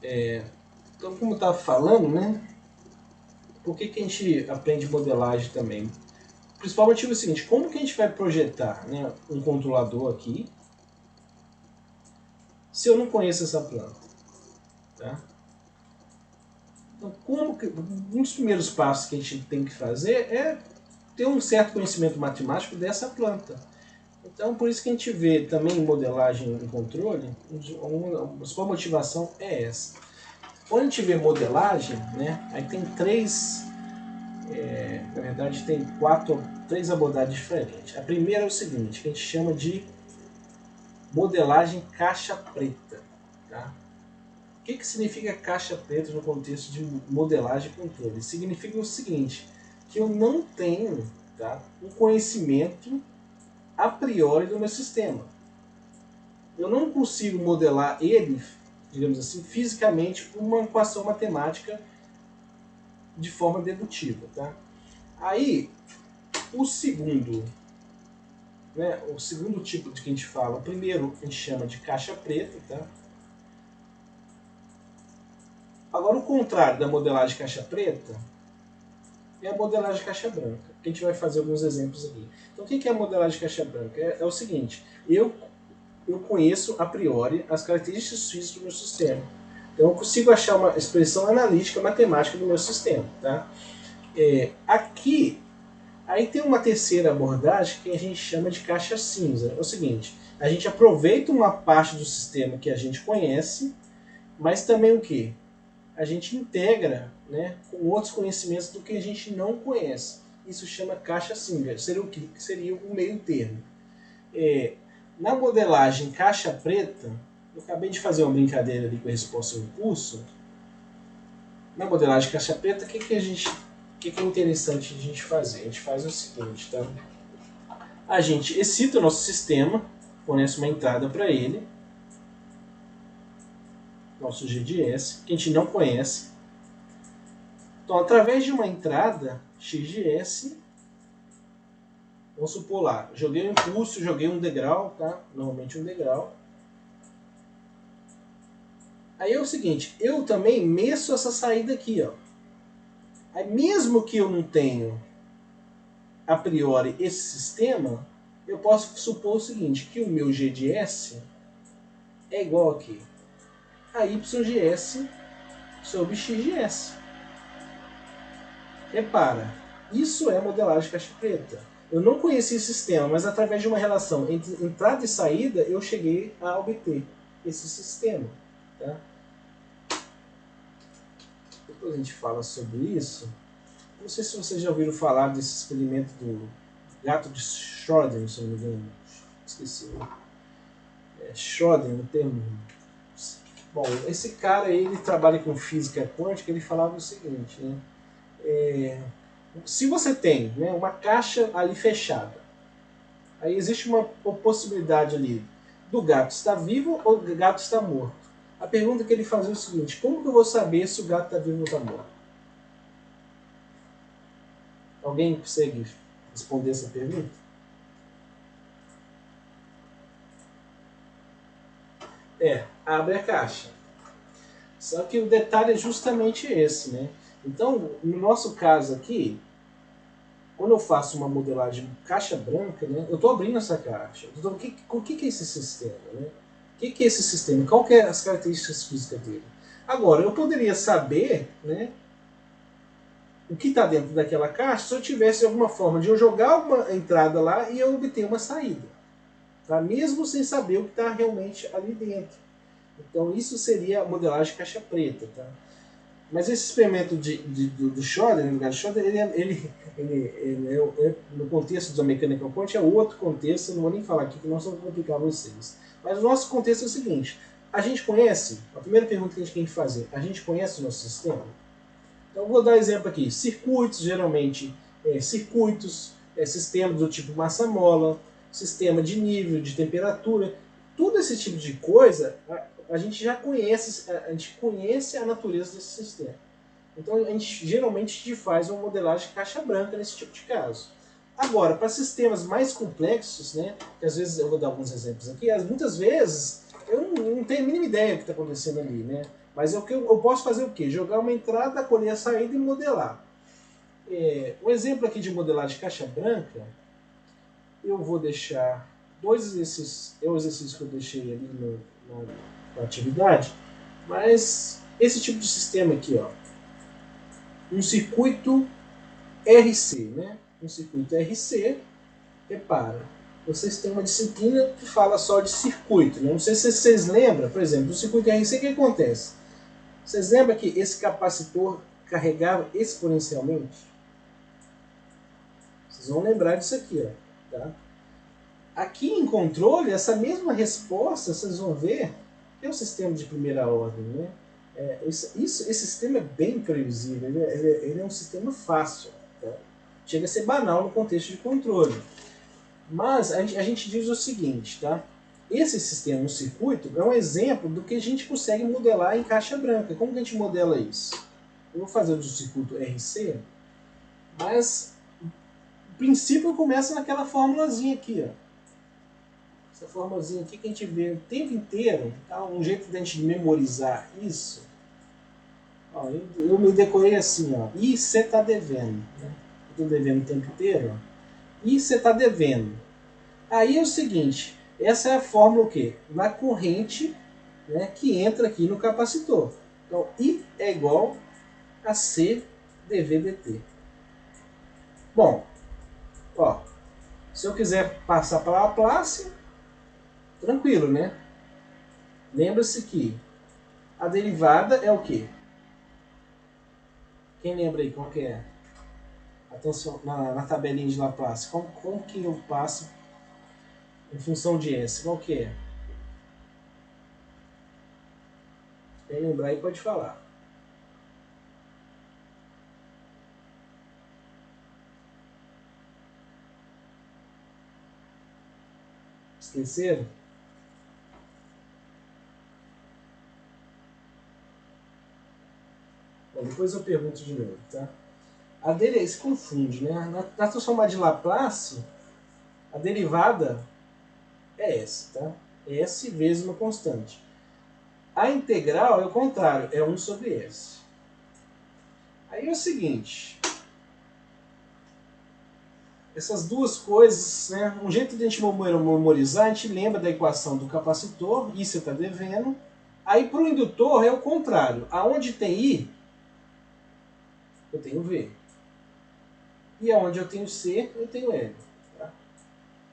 Então, como eu estava falando, né? Por que a gente aprende modelagem também? O principal motivo é o seguinte: como que a gente vai projetar, né, um controlador aqui se eu não conheço essa planta? Tá? Então, um dos primeiros passos que a gente tem que fazer é ter um certo conhecimento matemático dessa planta. Então, por isso que a gente vê também em modelagem e controle, a sua motivação é essa. Quando a gente vê modelagem, né, aí tem na verdade tem três abordagens diferentes. A primeira é o seguinte, que a gente chama de modelagem caixa preta. Tá? O que significa caixa preta no contexto de modelagem e controle? Significa o seguinte, que eu não tenho, tá, um conhecimento a priori do meu sistema. Eu não consigo modelar ele, digamos assim, fisicamente com uma equação matemática de forma dedutiva. Tá? Aí, o segundo, né, o segundo tipo de que a gente fala, o primeiro a gente chama de caixa preta. Tá? Agora, o contrário da modelagem caixa preta é a modelagem caixa branca. A gente vai fazer alguns exemplos aqui. Então, o que é a modelagem caixa branca? É o seguinte, eu conheço a priori as características físicas do meu sistema. Então, eu consigo achar uma expressão analítica matemática do meu sistema. Tá? Aqui, aí tem uma terceira abordagem que a gente chama de caixa cinza. É o seguinte, a gente aproveita uma parte do sistema que a gente conhece, mas também o quê? A gente integra, né, com outros conhecimentos do que a gente não conhece. Isso chama caixa cinza. Seria o que? Seria o meio termo. Na modelagem caixa preta, eu acabei de fazer uma brincadeira ali com a resposta ao curso. Na modelagem caixa preta, o que é interessante a gente fazer? A gente faz o seguinte, tá? A gente excita o nosso sistema, fornece uma entrada para ele, nosso GDS, que a gente não conhece. Então, através de uma entrada XGS, vamos supor lá, joguei um impulso, joguei um degrau, tá? Normalmente um degrau. Aí é o seguinte, eu também meço essa saída aqui, ó. Aí mesmo que eu não tenha a priori esse sistema, eu posso supor o seguinte, que o meu GDS é igual aqui a YGS sobre XGS. Repara, isso é modelagem caixa preta. Eu não conhecia esse sistema, mas através de uma relação entre entrada e saída, eu cheguei a obter esse sistema. Tá? Depois a gente fala sobre isso. Não sei se vocês já ouviram falar desse experimento do gato de Schrödinger, se não me engano. Esqueci. Schrödinger, o termo. Bom, esse cara aí, ele trabalha com física quântica, ele falava o seguinte, né? Se você tem, né, uma caixa ali fechada, aí existe uma possibilidade ali do gato estar vivo ou do gato estar morto. A pergunta que ele fazia é o seguinte, como que eu vou saber se o gato está vivo ou está morto? Alguém consegue responder essa pergunta? Abre a caixa. Só que o detalhe é justamente esse, né? Então, no nosso caso aqui, quando eu faço uma modelagem caixa branca, né, eu estou abrindo essa caixa. Então, o que é esse sistema? Né? O que é esse sistema? Qual que é as características físicas dele? Agora, eu poderia saber, né, o que está dentro daquela caixa se eu tivesse alguma forma de eu jogar uma entrada lá e eu obter uma saída. Tá? Mesmo sem saber o que está realmente ali dentro. Então, isso seria a modelagem caixa preta. Tá? Mas esse experimento do Schrödinger, no contexto da mecânica quântica, é outro contexto, eu não vou nem falar aqui, que não só vou complicar vocês. Mas o nosso contexto é o seguinte, a gente conhece, a primeira pergunta que a gente tem que fazer, a gente conhece o nosso sistema? Então eu vou dar exemplo aqui, circuitos, geralmente, sistemas do tipo massa-mola, sistema de nível, de temperatura, tudo esse tipo de coisa, a gente já conhece, a gente conhece a natureza desse sistema. Então a gente geralmente faz uma modelagem caixa branca nesse tipo de caso. Agora, para sistemas mais complexos, né, que às vezes eu vou dar alguns exemplos aqui, muitas vezes eu não tenho a mínima ideia do que está acontecendo ali, né? Mas eu posso fazer o quê? Jogar uma entrada, colher a saída e modelar. Um exemplo aqui de modelagem de caixa branca, eu vou deixar dois exercícios, é o exercício que eu deixei ali na atividade, mas esse tipo de sistema aqui, ó, um circuito RC, né? Um circuito RC, repara, vocês têm uma disciplina que fala só de circuito, né? Não sei se vocês lembram, por exemplo, do circuito RC, o que acontece? Vocês lembram que esse capacitor carregava exponencialmente? Vocês vão lembrar disso aqui, ó, tá? Aqui em controle, essa mesma resposta, vocês vão ver, é um sistema de primeira ordem, né? Esse sistema é bem previsível, ele é um sistema fácil, tá? Chega a ser banal no contexto de controle. Mas a gente diz o seguinte, tá? Esse sistema, um circuito, é um exemplo do que a gente consegue modelar em caixa branca. Como que a gente modela isso? Eu vou fazer do circuito RC, mas o princípio começa naquela formulazinha aqui, ó. Essa formulazinha aqui que a gente vê o tempo inteiro, tá? Um jeito de a gente memorizar isso. Ó, eu me decorei assim, ó. E você está devendo, né? Eu estou devendo o tempo inteiro, ó. E você está devendo. Aí é o seguinte, essa é a fórmula o quê? Na corrente, né, que entra aqui no capacitor. Então, I é igual a C dV dt. Bom, ó, se eu quiser passar para a Laplace, tranquilo, né? Lembra-se que a derivada é o quê? Quem lembra aí qual que é? Atenção, na tabelinha de Laplace, como que eu passo em função de S? Qual que é? Quem lembrar aí pode falar. Esqueceram? Bom, depois eu pergunto de novo, tá? A dele se confunde, né? Na transformada de Laplace, a derivada é S, tá? S vezes uma constante. A integral é o contrário, é 1 sobre S. Aí é o seguinte, essas duas coisas, né? Um jeito de a gente memorizar, a gente lembra da equação do capacitor, I você está devendo. Aí para o indutor é o contrário, aonde tem I, eu tenho V. E aonde eu tenho C, eu tenho L. Tá?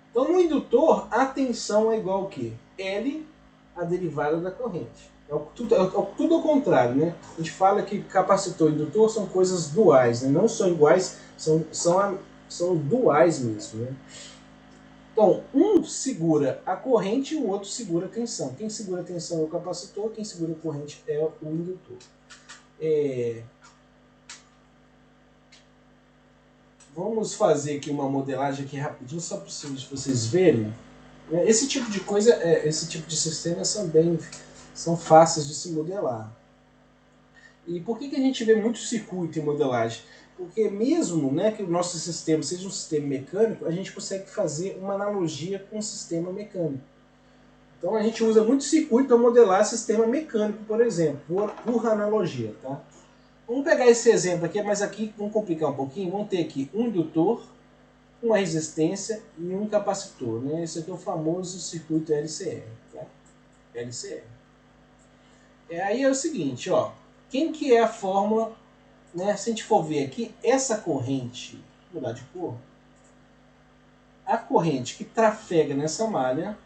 Então no indutor, a tensão é igual ao quê? L, a derivada da corrente. Tudo ao contrário, né? A gente fala que capacitor e indutor são coisas duais, né? Não são iguais, são duais mesmo, né? Então, um segura a corrente e o outro segura a tensão. Quem segura a tensão é o capacitor, quem segura a corrente é o indutor. Vamos fazer aqui uma modelagem aqui rapidinho, só para vocês verem. Esse tipo de coisa, esse tipo de sistema são fáceis de se modelar. E por que a gente vê muito circuito em modelagem? Porque mesmo, né, que o nosso sistema seja um sistema mecânico, a gente consegue fazer uma analogia com o sistema mecânico. Então a gente usa muito circuito para modelar sistema mecânico, por exemplo, por analogia. Tá? Vamos pegar esse exemplo aqui, mas aqui vamos complicar um pouquinho. Vamos ter aqui um indutor, uma resistência e um capacitor. Né? Esse aqui é o famoso circuito LCR. Tá? LCR. Aí é o seguinte, ó, quem que é a fórmula, né? Se a gente for ver aqui, essa corrente, vou mudar de cor, a corrente que trafega nessa malha